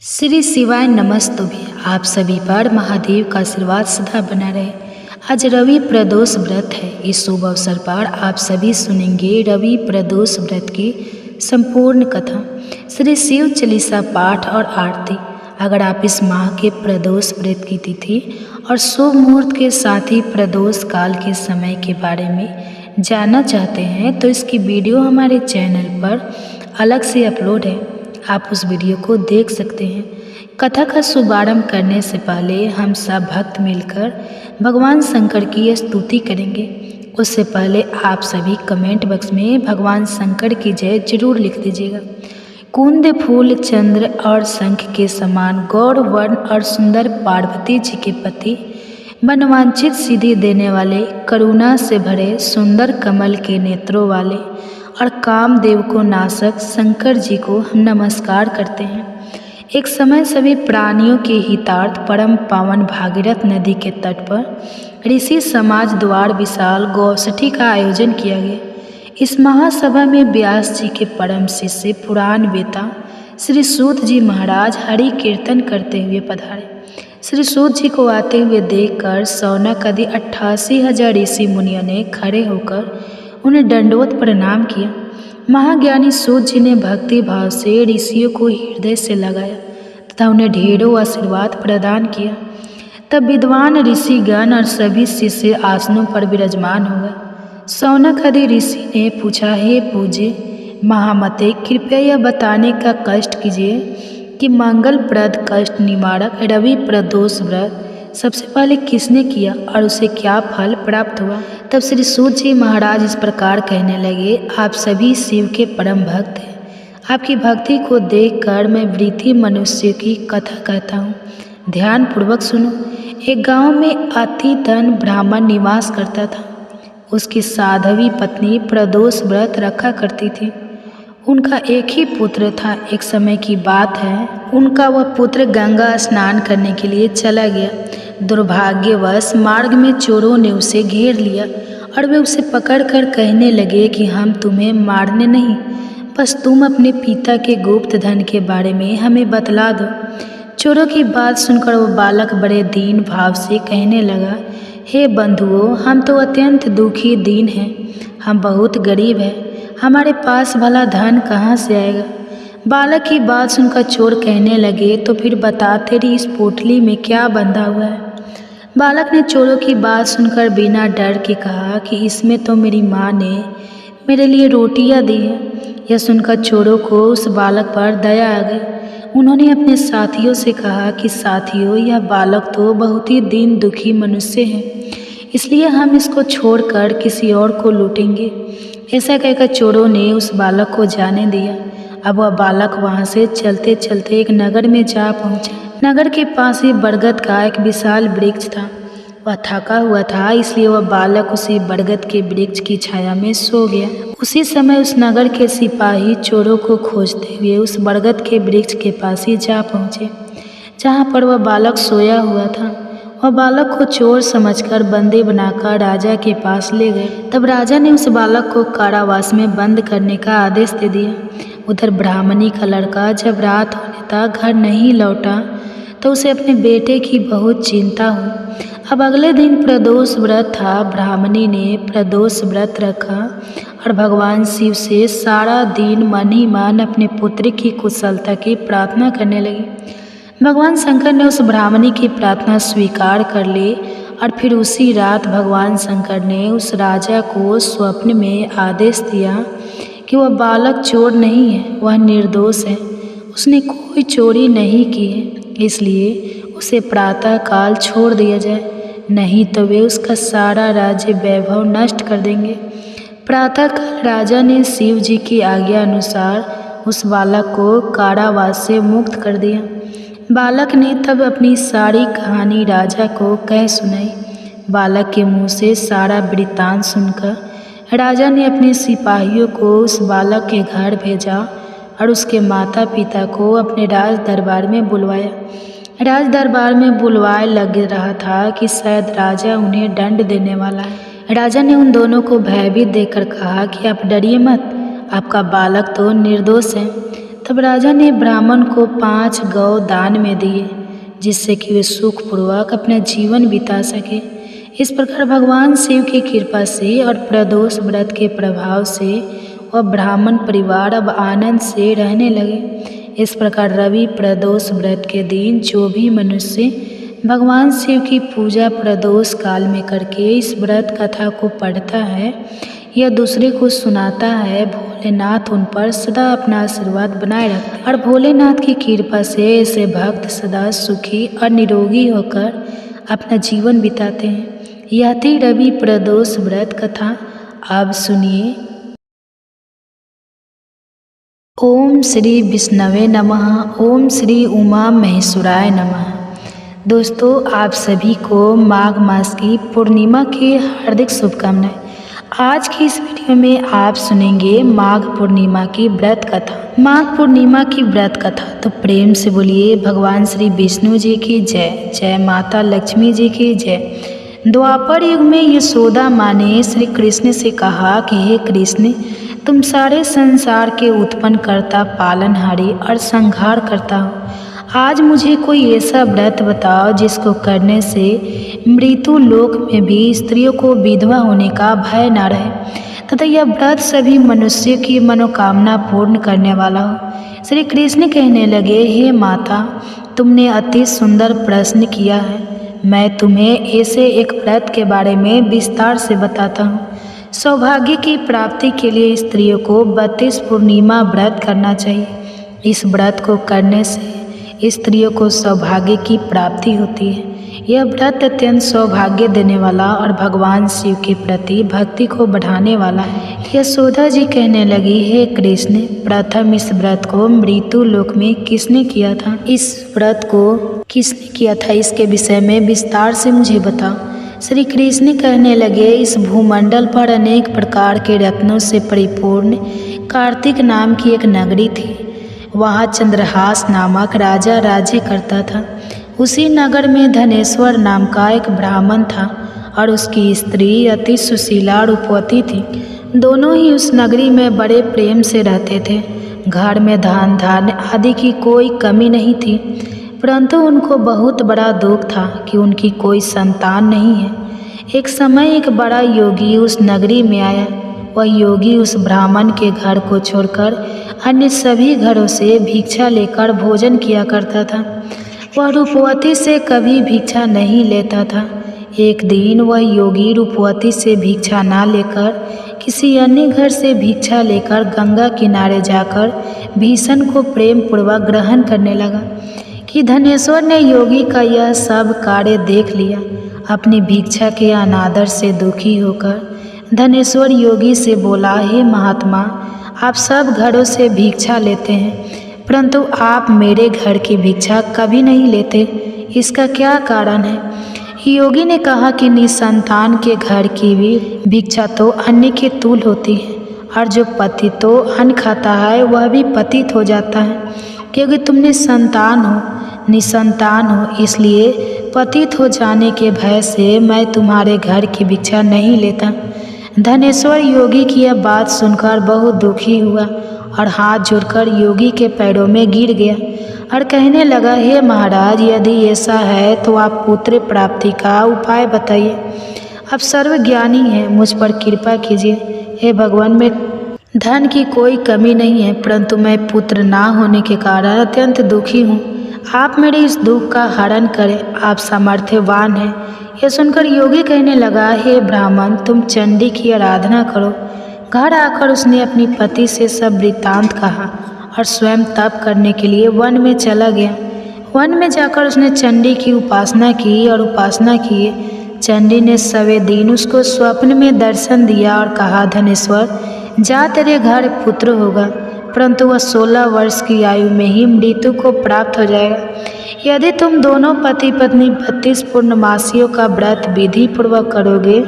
श्री शिवाय नमस्तुभ्य। आप सभी पर महादेव का आशीर्वाद सदा बना रहे। आज रवि प्रदोष व्रत है। इस शुभ अवसर पर आप सभी सुनेंगे रवि प्रदोष व्रत की संपूर्ण कथा, श्री शिव चालीसा पाठ और आरती। अगर आप इस माह के प्रदोष व्रत की तिथि और शुभ मुहूर्त के साथ ही प्रदोष काल के समय के बारे में जानना चाहते हैं तो इसकी वीडियो हमारे चैनल पर अलग से अपलोड है, आप उस वीडियो को देख सकते हैं। कथा का शुभारंभ करने से पहले हम सब भक्त मिलकर भगवान शंकर की स्तुति करेंगे। उससे पहले आप सभी कमेंट बॉक्स में भगवान शंकर की जय जरूर लिख दीजिएगा। कुंद फूल चंद्र और शंख के समान गौर वर्ण और सुंदर पार्वती जी के पति, मनवांछित सिद्धि देने वाले, करुणा से भरे सुंदर कमल के नेत्रों वाले और कामदेव को नाशक शंकर जी को हम नमस्कार करते हैं। एक समय सभी प्राणियों के हितार्थ परम पावन भागीरथ नदी के तट पर ऋषि समाज द्वार विशाल गौष्ठी का आयोजन किया गया। इस महासभा में व्यास जी के परम शिष्य पुराण वेता श्री सूत जी महाराज हरि कीर्तन करते हुए पधारे। श्री सूत जी को आते हुए देखकर शौनक आदि 88,000 ऋषि मुनियों ने खड़े होकर उन्हें दंडवत प्रणाम किया। महाज्ञानी सूत जी ने भक्ति भाव से ऋषियों को हृदय से लगाया तथा उन्हें ढेरों आशीर्वाद प्रदान किया। तब विद्वान ऋषिगण और सभी शिष्य आसनों पर विराजमान हो गए। शौनक आदि ऋषि ने पूछा, हे पूज्य महामते, कृपया यह बताने का कष्ट कीजिए कि मंगलप्रद कष्ट निवारक रवि प्रदोष व्रत सबसे पहले किसने किया और उसे क्या फल प्राप्त हुआ। तब श्री सूत जी महाराज इस प्रकार कहने लगे, आप सभी शिव के परम भक्त हैं। आपकी भक्ति को देखकर मैं वृद्धि मनुष्य की कथा कहता हूँ। ध्यान पूर्वक सुनो। एक गांव में अति धन ब्राह्मण निवास करता था। उसकी साध्वी पत्नी प्रदोष व्रत रखा करती थी। उनका एक ही पुत्र था। एक समय की बात है, उनका वह पुत्र गंगा स्नान करने के लिए चला गया। दुर्भाग्यवश मार्ग में चोरों ने उसे घेर लिया और वे उसे पकड़कर कहने लगे कि हम तुम्हें मारने नहीं, बस तुम अपने पिता के गुप्त धन के बारे में हमें बतला दो। चोरों की बात सुनकर वो बालक बड़े दीन भाव से कहने लगा, हे बंधुओं, हम तो अत्यंत दुखी दीन हैं। हम बहुत गरीब हैं। हमारे पास भला धन कहाँ से आएगा। बालक की बात सुनकर चोर कहने लगे, तो फिर बता तेरी इस पोटली में क्या बंधा हुआ है। बालक ने चोरों की बात सुनकर बिना डर के कहा कि इसमें तो मेरी माँ ने मेरे लिए रोटियां दी है। यह सुनकर चोरों को उस बालक पर दया आ गई। उन्होंने अपने साथियों से कहा कि साथियों, यह बालक तो बहुत ही दीन दुखी मनुष्य है, इसलिए हम इसको छोड़कर किसी और को लूटेंगे। ऐसा कहकर चोरों ने उस बालक को जाने दिया। अब वह बालक वहाँ से चलते चलते एक नगर में जा पहुँचा। नगर के पास ही बरगद का एक विशाल वृक्ष था। वह थका हुआ था, इसलिए वह बालक उसी बरगद के वृक्ष की छाया में सो गया। उसी समय उस नगर के सिपाही चोरों को खोजते हुए उस बरगद के वृक्ष के पास ही जा पहुँचे, जहाँ पर वह बालक सोया हुआ था। वह बालक को चोर समझकर बंदी बनाकर राजा के पास ले गए। तब राजा ने उस बालक को कारावास में बंद करने का आदेश दे दिया। उधर ब्राह्मणी का लड़का जब रात होने तक घर नहीं लौटा तो उसे अपने बेटे की बहुत चिंता हुई। अब अगले दिन प्रदोष व्रत था। ब्राह्मणी ने प्रदोष व्रत रखा और भगवान शिव से सारा दिन मन ही मन अपने पुत्र की कुशलता की प्रार्थना करने लगी। भगवान शंकर ने उस ब्राह्मणी की प्रार्थना स्वीकार कर ली और फिर उसी रात भगवान शंकर ने उस राजा को स्वप्न में आदेश दिया कि वह बालक चोर नहीं है, वह निर्दोष है, उसने कोई चोरी नहीं की है, इसलिए उसे प्रातः काल छोड़ दिया जाए, नहीं तो वे उसका सारा राज्य वैभव नष्ट कर देंगे। प्रातः काल राजा ने शिव जी की आज्ञा अनुसार उस बालक को कारावास से मुक्त कर दिया। बालक ने तब अपनी सारी कहानी राजा को कह सुनाई। बालक के मुँह से सारा वृत्तांत सुनकर राजा ने अपने सिपाहियों को उस बालक के घर भेजा और उसके माता पिता को अपने राज दरबार में बुलवाया। राज दरबार में बुलवाए लग रहा था कि शायद राजा उन्हें दंड देने वाला है। राजा ने उन दोनों को भयभीत देकर कहा कि आप डरिए मत, आपका बालक तो निर्दोष है। तब राजा ने ब्राह्मण को 5 गौ दान में दिए, जिससे कि वे सुखपूर्वक अपना जीवन बिता सके। इस प्रकार भगवान शिव की कृपा से और प्रदोष व्रत के प्रभाव से वह ब्राह्मण परिवार अब आनंद से रहने लगे। इस प्रकार रवि प्रदोष व्रत के दिन जो भी मनुष्य भगवान शिव की पूजा प्रदोष काल में करके इस व्रत कथा को पढ़ता है या दूसरे को सुनाता है, भोलेनाथ उन पर सदा अपना आशीर्वाद बनाए रखते हैं और भोलेनाथ की कृपा से ऐसे भक्त सदा सुखी और निरोगी होकर अपना जीवन बिताते हैं। यह थी रवि प्रदोष व्रत कथा। अब सुनिए। ओम श्री विष्णवे नमः। ओम श्री उमा महेश्वराय नमः। दोस्तों, आप सभी को माघ मास की पूर्णिमा की हार्दिक शुभकामनाएं। आज की इस वीडियो में आप सुनेंगे माघ पूर्णिमा की व्रत कथा। माघ पूर्णिमा की व्रत कथा तो प्रेम से बोलिए भगवान श्री विष्णु जी की जय, जय माता लक्ष्मी जी की जय। द्वापर युग में यशोदा माँ ने श्री कृष्ण से कहा कि हे कृष्ण, तुम सारे संसार के उत्पन्न करता, पालनहारी और संहार करता हो। आज मुझे कोई ऐसा व्रत बताओ जिसको करने से मृत्यु लोक में भी स्त्रियों को विधवा होने का भय न रहे तथा यह व्रत सभी मनुष्यों की मनोकामना पूर्ण करने वाला हो। श्री कृष्ण कहने लगे, हे माता, तुमने अति सुंदर प्रश्न किया है। मैं तुम्हें ऐसे एक व्रत के बारे में विस्तार से बताता हूँ। सौभाग्य की प्राप्ति के लिए स्त्रियों को 32 पूर्णिमा व्रत करना चाहिए। इस व्रत को करने से स्त्रियों को सौभाग्य की प्राप्ति होती है। यह व्रत अत्यंत सौभाग्य देने वाला और भगवान शिव के प्रति भक्ति को बढ़ाने वाला है। यशोदा जी कहने लगी, हे कृष्ण, प्रथम इस व्रत को मृत्यु लोक में किसने किया था? इस व्रत को किसने किया था, इसके विषय में विस्तार से मुझे बताओ। श्री कृष्ण कहने लगे, इस भूमंडल पर अनेक प्रकार के रत्नों से परिपूर्ण कार्तिक नाम की एक नगरी थी। वहाँ चंद्रहास नामक राजा राज्य करता था। उसी नगर में धनेश्वर नाम का एक ब्राह्मण था और उसकी स्त्री अति सुशीला रूपवती थी। दोनों ही उस नगरी में बड़े प्रेम से रहते थे। घर में धन धान्य आदि की कोई कमी नहीं थी, परंतु उनको बहुत बड़ा दुख था कि उनकी कोई संतान नहीं है। एक समय एक बड़ा योगी उस नगरी में आया। वह योगी उस ब्राह्मण के घर को छोड़कर अन्य सभी घरों से भिक्षा लेकर भोजन किया करता था। वह रूपवती से कभी भिक्षा नहीं लेता था। एक दिन वह योगी रूपवती से भिक्षा ना लेकर किसी अन्य घर से भिक्षा लेकर गंगा किनारे जाकर भीषण को प्रेम पूर्वक ग्रहण करने लगा कि धनेश्वर ने योगी का यह सब कार्य देख लिया। अपनी भिक्षा के अनादर से दुखी होकर धनेश्वर योगी से बोला, हे महात्मा, आप सब घरों से भिक्षा लेते हैं, परंतु आप मेरे घर की भिक्षा कभी नहीं लेते, इसका क्या कारण है? योगी ने कहा कि निसंतान के घर की भी भिक्षा तो अन्य के तुल्य होती है और जो पतित तो अन्न खाता है वह भी पतित हो जाता है, क्योंकि तुमने संतान हो, निसंतान हो, इसलिए पतित हो जाने के भय से मैं तुम्हारे घर की भिक्षा नहीं लेता। धनेश्वर योगी की यह बात सुनकर बहुत दुखी हुआ और हाथ जोड़कर योगी के पैरों में गिर गया और कहने लगा, हे महाराज, यदि ऐसा है तो आप पुत्र प्राप्ति का उपाय बताइए। आप सर्वज्ञानी हैं, मुझ पर कृपा कीजिए। हे भगवान, मैं धन की कोई कमी नहीं है, परंतु मैं पुत्र ना होने के कारण अत्यंत दुखी हूँ। आप मेरे इस दुख का हरण करें, आप सामर्थ्यवान हैं। यह सुनकर योगी कहने लगा, हे ब्राह्मण, तुम चंडी की आराधना करो। घर आकर उसने अपनी पति से सब वृत्तांत कहा और स्वयं तप करने के लिए वन में चला गया। वन में जाकर उसने चंडी की उपासना की और उपासना किए। चंडी ने सवे दिन उसको स्वप्न में दर्शन दिया और कहा, धनेश्वर, जा, तेरे घर पुत्र होगा, परंतु वह 16 वर्ष की आयु में ही मृत्यु को प्राप्त हो जाएगा। यदि तुम दोनों पति पत्नी 32 पूर्णमासियों का व्रत विधि पूर्वक करोगे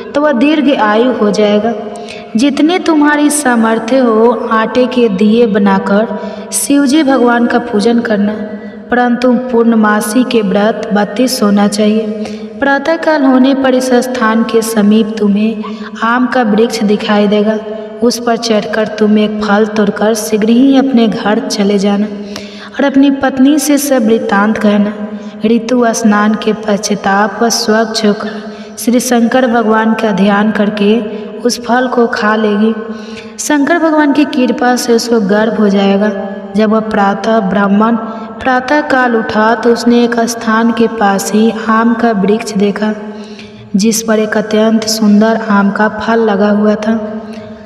तो वह दीर्घ आयु हो जाएगा। जितनी तुम्हारी सामर्थ्य हो, आटे के दिए बनाकर शिवजी भगवान का पूजन करना, परंतु पूर्णमासी के व्रत 32 होना चाहिए। प्रातःकाल होने पर इस स्थान के समीप तुम्हें आम का वृक्ष दिखाई देगा। उस पर चढ़कर तुम एक फल तोड़कर शीघ्र ही अपने घर चले जाना और अपनी पत्नी से सब वृत्तांत कहना। ऋतु स्नान के पश्चाताप व स्वच्छ होकर श्री शंकर भगवान का ध्यान करके उस फल को खा लेगी। शंकर भगवान की कृपा से उसको गर्भ हो जाएगा। जब वह प्रातः काल उठा तो उसने एक स्थान के पास ही आम का वृक्ष देखा, जिस पर एक अत्यंत सुंदर आम का फल लगा हुआ था।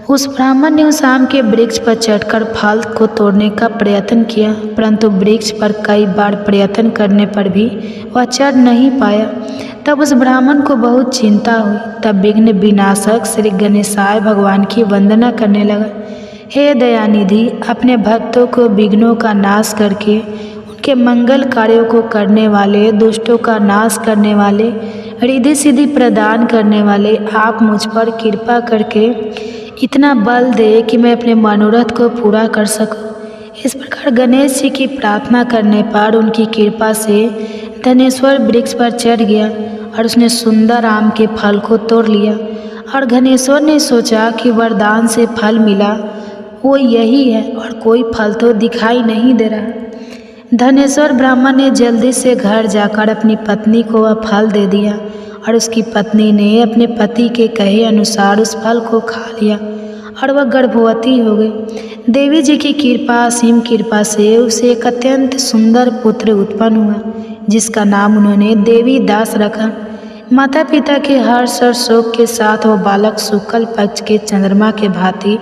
उस ब्राह्मण ने उस आम के वृक्ष पर चढ़कर फल को तोड़ने का प्रयत्न किया, परंतु वृक्ष पर कई बार प्रयत्न करने पर भी वह चढ़ नहीं पाया। तब उस ब्राह्मण को बहुत चिंता हुई। तब विघ्न विनाशक श्री गणेशाय भगवान की वंदना करने लगा। हे दयानिधि, अपने भक्तों को विघ्नों का नाश करके उनके मंगल कार्यों को करने वाले, दुष्टों का नाश करने वाले, रिद्धि सिद्धि प्रदान करने वाले, आप मुझ पर कृपा करके इतना बल दे कि मैं अपने मनोरथ को पूरा कर सकूं। इस प्रकार गणेश जी की प्रार्थना करने पर उनकी कृपा से धनेश्वर वृक्ष पर चढ़ गया और उसने सुंदर आम के फल को तोड़ लिया। और धनेश्वर ने सोचा कि वरदान से फल मिला वो यही है और कोई फल तो दिखाई नहीं दे रहा। धनेश्वर ब्राह्मण ने जल्दी से घर जाकर अपनी पत्नी को वह फल दे दिया और उसकी पत्नी ने अपने पति के कहे अनुसार उस फल को खा लिया और वह गर्भवती हो गई। देवी जी की कृपा, असीम कृपा से उसे एक अत्यंत सुंदर पुत्र उत्पन्न हुआ, जिसका नाम उन्होंने देवी दास रखा। माता पिता के हर्ष और शोक के साथ वह बालक शुक्ल पक्ष के चंद्रमा के भांति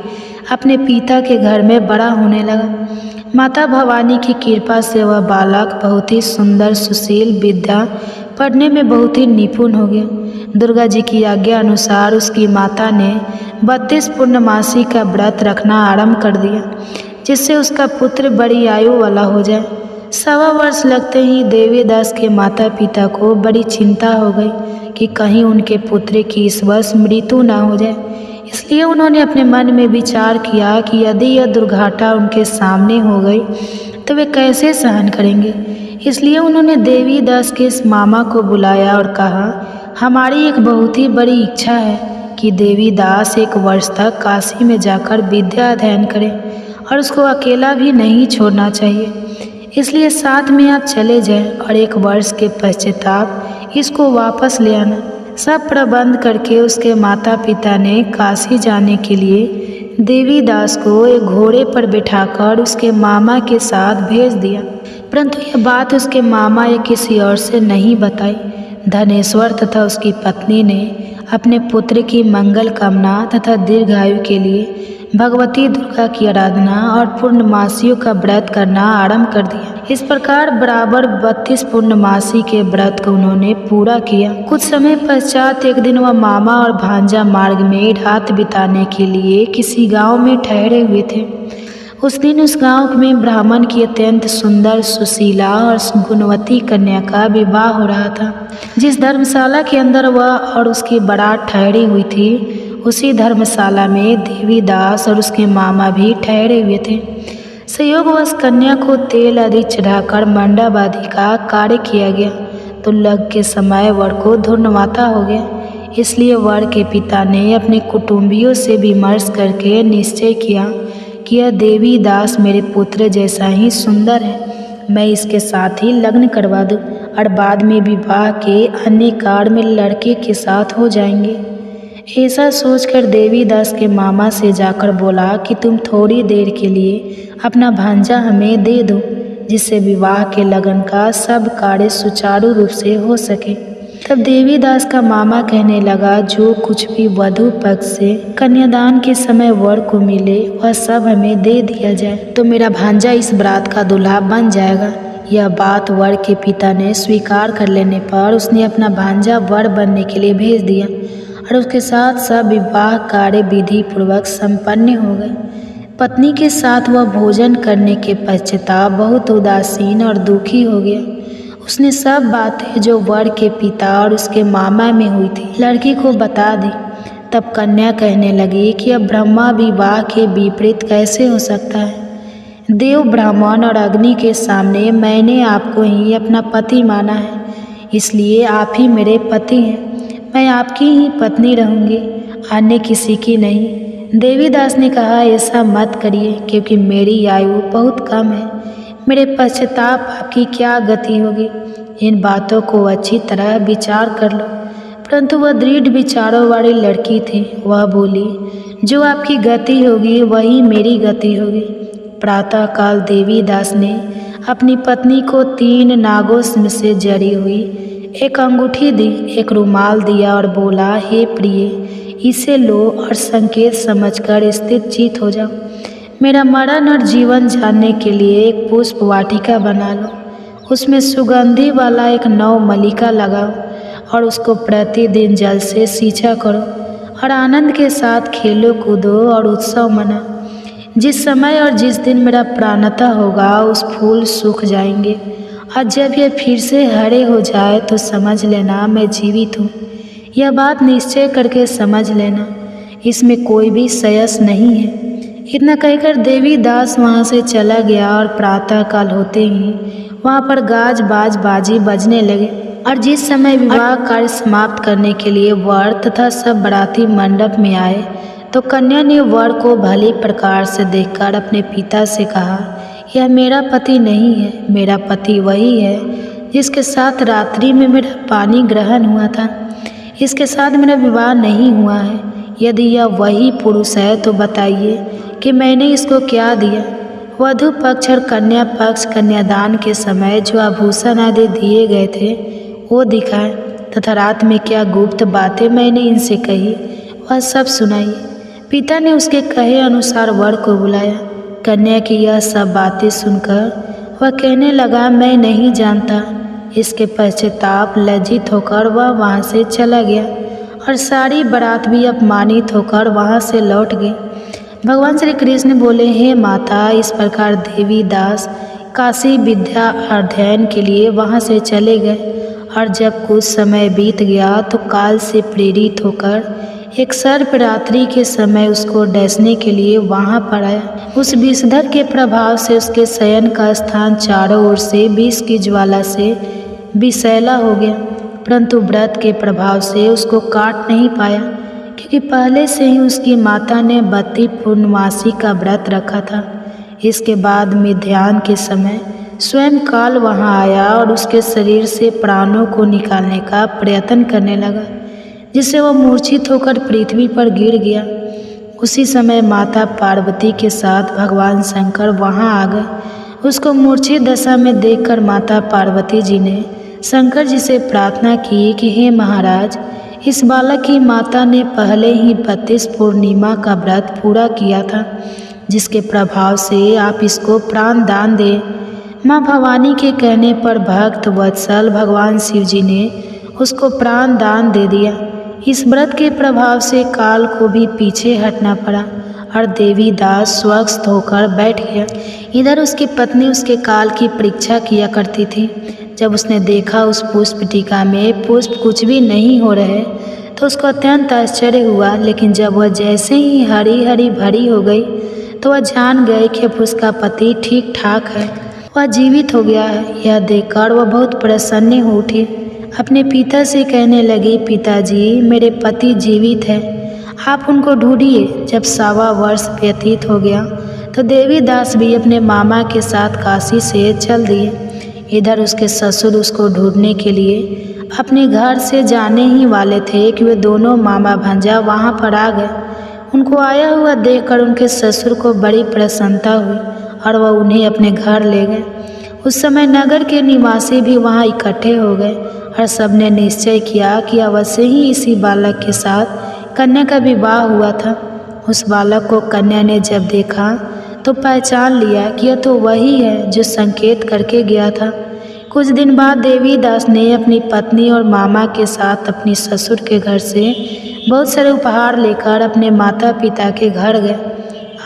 अपने पिता के घर में बड़ा होने लगा। माता भवानी की कृपा से वह बालक बहुत ही सुंदर, सुशील, विद्या पढ़ने में बहुत ही निपुण हो गया। दुर्गा जी की आज्ञा अनुसार उसकी माता ने 32 पूर्णमासी का व्रत रखना आरंभ कर दिया, जिससे उसका पुत्र बड़ी आयु वाला हो जाए। 1.25 वर्ष लगते ही देवीदास के माता पिता को बड़ी चिंता हो गई कि कहीं उनके पुत्र की इस वर्ष मृत्यु ना हो जाए। इसलिए उन्होंने अपने मन में विचार किया कि यदि यह दुर्घटना उनके सामने हो गई तो वे कैसे सहन करेंगे। इसलिए उन्होंने देवीदास के इस मामा को बुलाया और कहा, हमारी एक बहुत ही बड़ी इच्छा है कि देवीदास 1 वर्ष तक काशी में जाकर विद्या अध्ययन करें और उसको अकेला भी नहीं छोड़ना चाहिए। इसलिए साथ में आप चले जाएं और 1 वर्ष के पश्चाताप इसको वापस ले आना। सब प्रबंध करके उसके माता पिता ने काशी जाने के लिए देवीदास को एक घोड़े पर बिठाकर उसके मामा के साथ भेज दिया, परंतु यह बात उसके मामा या किसी और से नहीं बताई। धनेश्वर तथा उसकी पत्नी ने अपने पुत्र की मंगल कामना तथा दीर्घायु के लिए भगवती दुर्गा की आराधना और पूर्णमासियों का व्रत करना आरंभ कर दिया। इस प्रकार बराबर 32 पूर्णमासी के व्रत को उन्होंने पूरा किया। कुछ समय पश्चात एक दिन वह मामा और भांजा मार्ग में रात बिताने के लिए किसी गांव में ठहरे हुए थे। उस दिन उस गांव में ब्राह्मण की अत्यंत सुंदर, सुशीला और गुणवती कन्या का विवाह हो रहा था। जिस धर्मशाला के अंदर वह और उसकी बारात ठहरी हुई थी, उसी धर्मशाला में देवीदास और उसके मामा भी ठहरे हुए थे। संयोगवश कन्या को तेल आदि चढ़ाकर मंडप आदि का कार्य किया गया तो लग के समय वर को धूर्णमाता हो गया। इसलिए वर के पिता ने अपने कुटुंबियों से विमर्श करके निश्चय किया कि यह देवीदास मेरे पुत्र जैसा ही सुंदर है, मैं इसके साथ ही लग्न करवा दूं और बाद में विवाह के अन्य कार्य में लड़के के साथ हो जाएंगे। ऐसा सोचकर देवीदास के मामा से जाकर बोला कि तुम थोड़ी देर के लिए अपना भांजा हमें दे दो, जिससे विवाह के लगन का सब कार्य सुचारू रूप से हो सके। तब देवीदास का मामा कहने लगा, जो कुछ भी वधू पक्ष से कन्यादान के समय वर को मिले वह सब हमें दे दिया जाए, तो मेरा भांजा इस बारात का दूल्हा बन जाएगा। यह बात वर के पिता ने स्वीकार कर लेने पर उसने अपना भांजा वर बनने के लिए भेज दिया और उसके साथ सब विवाह कार्य विधि पूर्वक संपन्न हो गए। पत्नी के साथ वह भोजन करने के पश्चाताप बहुत उदासीन और दुखी हो गया। उसने सब बातें जो वर के पिता और उसके मामा में हुई थी लड़की को बता दी। तब कन्या कहने लगी कि अब ब्रह्मा विवाह के विपरीत कैसे हो सकता है। देव, ब्राह्मण और अग्नि के सामने मैंने आपको ही अपना पति माना है, इसलिए आप ही मेरे पति हैं। मैं आपकी ही पत्नी रहूँगी, अन्य किसी की नहीं। देवीदास ने कहा, ऐसा मत करिए क्योंकि मेरी आयु बहुत कम है। मेरे पश्चाताप आपकी क्या गति होगी? इन बातों को अच्छी तरह विचार कर लो। परंतु वह दृढ़ विचारों वाली लड़की थी। वह बोली, जो आपकी गति होगी वही मेरी गति होगी। प्रातःकाल देवीदास ने अपनी पत्नी को 3 नागों से जड़ी हुई एक अंगूठी दी, एक रुमाल दिया और बोला, हे प्रिय, इसे लो और संकेत समझकर स्थिर चित हो जाओ। मेरा मरण और जीवन जानने के लिए एक पुष्प वाटिका बना लो। उसमें सुगंधि वाला एक नव मलिका लगाओ और उसको प्रतिदिन जल से सींचा करो और आनंद के साथ खेलो कूदो और उत्सव मनाओ। जिस समय और जिस दिन मेरा प्राणता होगा उस फूल सूख जाएंगे और जब यह फिर से हरे हो जाए तो समझ लेना मैं जीवित हूँ। यह बात निश्चय करके समझ लेना, इसमें कोई भी संशय नहीं है। इतना कहकर देवीदास वहाँ से चला गया और प्रातःकाल होते ही वहाँ पर गाज बाज बाजी बजने लगे और जिस समय विवाह कार्य समाप्त करने के लिए वर तथा सब बाराती मंडप में आए तो कन्या ने वर को भली प्रकार से देखकर अपने पिता से कहा, यह मेरा पति नहीं है, मेरा पति वही है जिसके साथ रात्रि में मेरा पानी ग्रहण हुआ था। इसके साथ मेरा विवाह नहीं हुआ है। यदि यह वही पुरुष है तो बताइए कि मैंने इसको क्या दिया। वधु पक्ष और कन्या पक्ष कन्यादान के समय जो आभूषण आदि दिए गए थे वो दिखाए तथा रात में क्या गुप्त बातें मैंने इनसे कही वह सब सुनाई। पिता ने उसके कहे अनुसार वर को बुलाया। कन्या की यह सब बातें सुनकर वह कहने लगा, मैं नहीं जानता। इसके पश्चाताप लज्जित होकर वह वहाँ से चला गया और सारी बारात भी अपमानित होकर वहाँ से लौट गई। भगवान श्री कृष्ण बोले, हे माता, इस प्रकार देवीदास काशी विद्या अध्ययन के लिए वहाँ से चले गए और जब कुछ समय बीत गया तो काल से प्रेरित होकर एक सर्प रात्रि के समय उसको डसने के लिए वहाँ पर आया। उस विषधर के प्रभाव से उसके शयन का स्थान चारों ओर से विष की ज्वाला से विषैला हो गया, परंतु व्रत के प्रभाव से उसको काट नहीं पाया क्योंकि पहले से ही उसकी माता ने 32 पूर्णमासी का व्रत रखा था। इसके बाद मध्याह्न के समय स्वयं काल वहाँ आया और उसके शरीर से प्राणों को निकालने का प्रयत्न करने लगा, जिससे वह मूर्छित होकर पृथ्वी पर गिर गया। उसी समय माता पार्वती के साथ भगवान शंकर वहाँ आ गए। उसको मूर्छित दशा में देखकर माता पार्वती जी ने शंकर जी से प्रार्थना की कि हे महाराज, इस बालक की माता ने पहले ही 32 पूर्णिमा का व्रत पूरा किया था, जिसके प्रभाव से आप इसको प्राण दान दें। माँ भवानी के कहने पर भक्त वत्सल भगवान शिव जी ने उसको प्राण दान दे दिया। इस व्रत के प्रभाव से काल को भी पीछे हटना पड़ा और देवीदास स्वस्थ होकर बैठ गया। इधर उसकी पत्नी उसके काल की परीक्षा किया करती थी। जब उसने देखा उस पुष्प टीका में पुष्प कुछ भी नहीं हो रहे तो उसको अत्यंत आश्चर्य हुआ, लेकिन जब वह जैसे ही हरी हरी भरी हो गई तो वह जान गए कि अब उसका पति ठीक ठाक है, वह जीवित हो गया है। यह देखकर वह बहुत प्रसन्न हो उठी। अपने पिता से कहने लगी, पिताजी, मेरे पति जीवित हैं, आप उनको ढूंढिए। जब 1.25 वर्ष व्यतीत हो गया तो देवीदास भी अपने मामा के साथ काशी से चल दिए। इधर उसके ससुर उसको ढूंढने के लिए अपने घर से जाने ही वाले थे कि वे दोनों मामा भांजा वहाँ पर आ गए। उनको आया हुआ देखकर उनके ससुर को बड़ी प्रसन्नता हुई और वह उन्हें अपने घर ले गए। उस समय नगर के निवासी भी वहाँ इकट्ठे हो गए और सबने निश्चय किया कि अवश्य ही इसी बालक के साथ कन्या का विवाह हुआ था। उस बालक को कन्या ने जब देखा तो पहचान लिया कि यह तो वही है जो संकेत करके गया था। कुछ दिन बाद देवीदास ने अपनी पत्नी और मामा के साथ अपनी ससुर के घर से बहुत सारे उपहार लेकर अपने माता पिता के घर गए।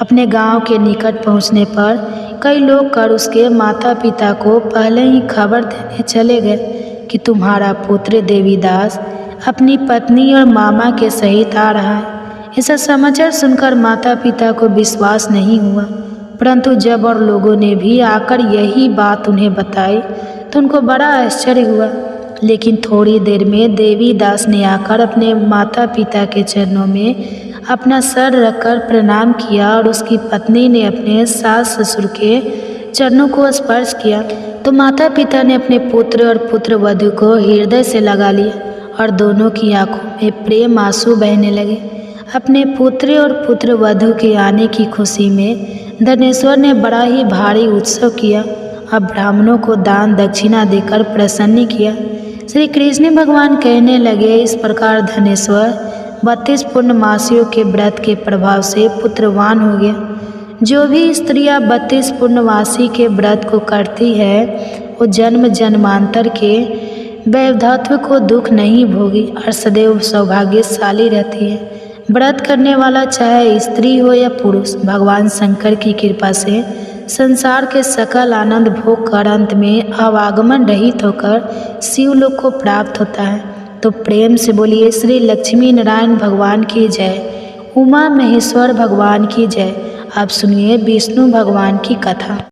अपने गांव के निकट पहुंचने पर कई लोग कर उसके माता पिता को पहले ही खबर देने चले गए कि तुम्हारा पुत्र देवीदास अपनी पत्नी और मामा के सहित आ रहा है। ऐसा समाचार सुनकर माता पिता को विश्वास नहीं हुआ, परंतु जब और लोगों ने भी आकर यही बात उन्हें बताई तो उनको बड़ा आश्चर्य हुआ। लेकिन थोड़ी देर में देवीदास ने आकर अपने माता पिता के चरणों में अपना सर रखकर प्रणाम किया और उसकी पत्नी ने अपने सास ससुर के चरणों को स्पर्श किया तो माता पिता ने अपने पुत्र और पुत्र वधू को हृदय से लगा लिया और दोनों की आंखों में प्रेम आंसू बहने लगे। अपने पुत्र और पुत्र वधू के आने की खुशी में धनेश्वर ने बड़ा ही भारी उत्सव किया और ब्राह्मणों को दान दक्षिणा देकर प्रसन्न किया। श्री कृष्ण भगवान कहने लगे, इस प्रकार धनेश्वर 32 पूर्णमासियों के व्रत के प्रभाव से पुत्रवान हो गया। जो भी स्त्रियां 32 पूर्णमासी के व्रत को करती है वो जन्म जन्मांतर के वैधत्व को दुख नहीं भोगी और सदैव सौभाग्यशाली रहती है। व्रत करने वाला चाहे स्त्री हो या पुरुष, भगवान शंकर की कृपा से संसार के सकल आनंद भोग कर अंत में अवागमन रहित होकर शिवलोक को प्राप्त होता है। तो प्रेम से बोलिए श्री लक्ष्मी नारायण भगवान की जय, उमा महेश्वर भगवान की जय। आप सुनिए विष्णु भगवान की कथा।